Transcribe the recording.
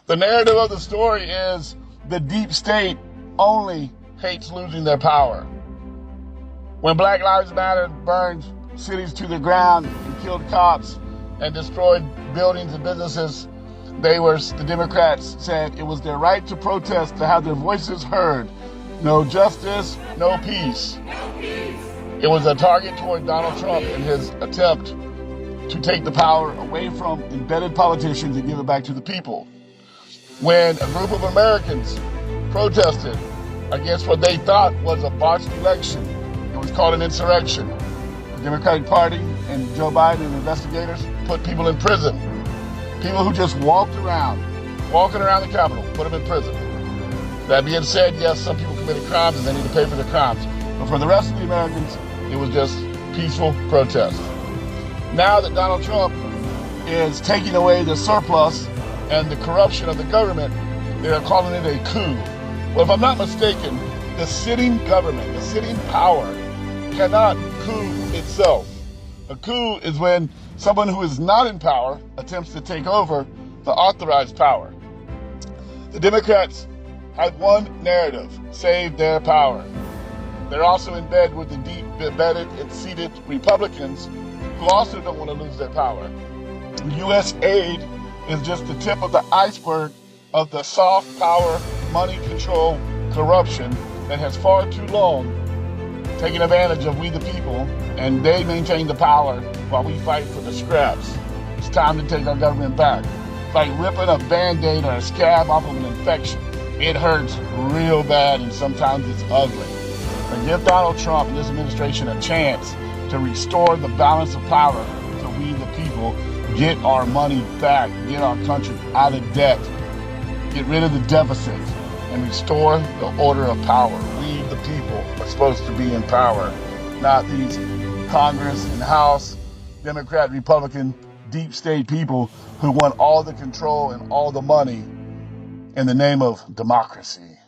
The narrative of the story is the deep state only hates losing their power. When Black Lives Matter burned cities to the ground and killed cops and destroyed buildings and businesses, the Democrats said it was their right to protest, to have their voices heard. No justice, no peace. It was a target toward Donald Trump in his attempt to take the power away from embedded politicians and give it back to the people. When a group of Americans protested against what they thought was a botched election, it was called an insurrection. The Democratic Party and Joe Biden and investigators put people in prison. People who just walking around the Capitol, put them in prison. That being said, yes, some people committed crimes and they need to pay for their crimes. But for the rest of the Americans, it was just peaceful protest. Now that Donald Trump is taking away the surplus and the corruption of the government, they are calling it a coup. Well, if I'm not mistaken, the sitting government, the sitting power, cannot coup itself. A coup is when someone who is not in power attempts to take over the authorized power. The Democrats had one narrative: save their power. They're also in bed with the deep embedded and seated Republicans who also don't want to lose their power. U.S. aid is just the tip of the iceberg of the soft power, money control, corruption that has far too long taken advantage of we the people, and they maintain the power while we fight for the scraps. It's time to take our government back. It's like ripping a Band-Aid or a scab off of an infection. It hurts real bad and sometimes it's ugly. But give Donald Trump and this administration a chance to restore the balance of power to we the people, get our money back, get our country out of debt, get rid of the deficit, and restore the order of power. We, the people, are supposed to be in power, not these Congress and House, Democrat, Republican, deep state people who want all the control and all the money in the name of democracy.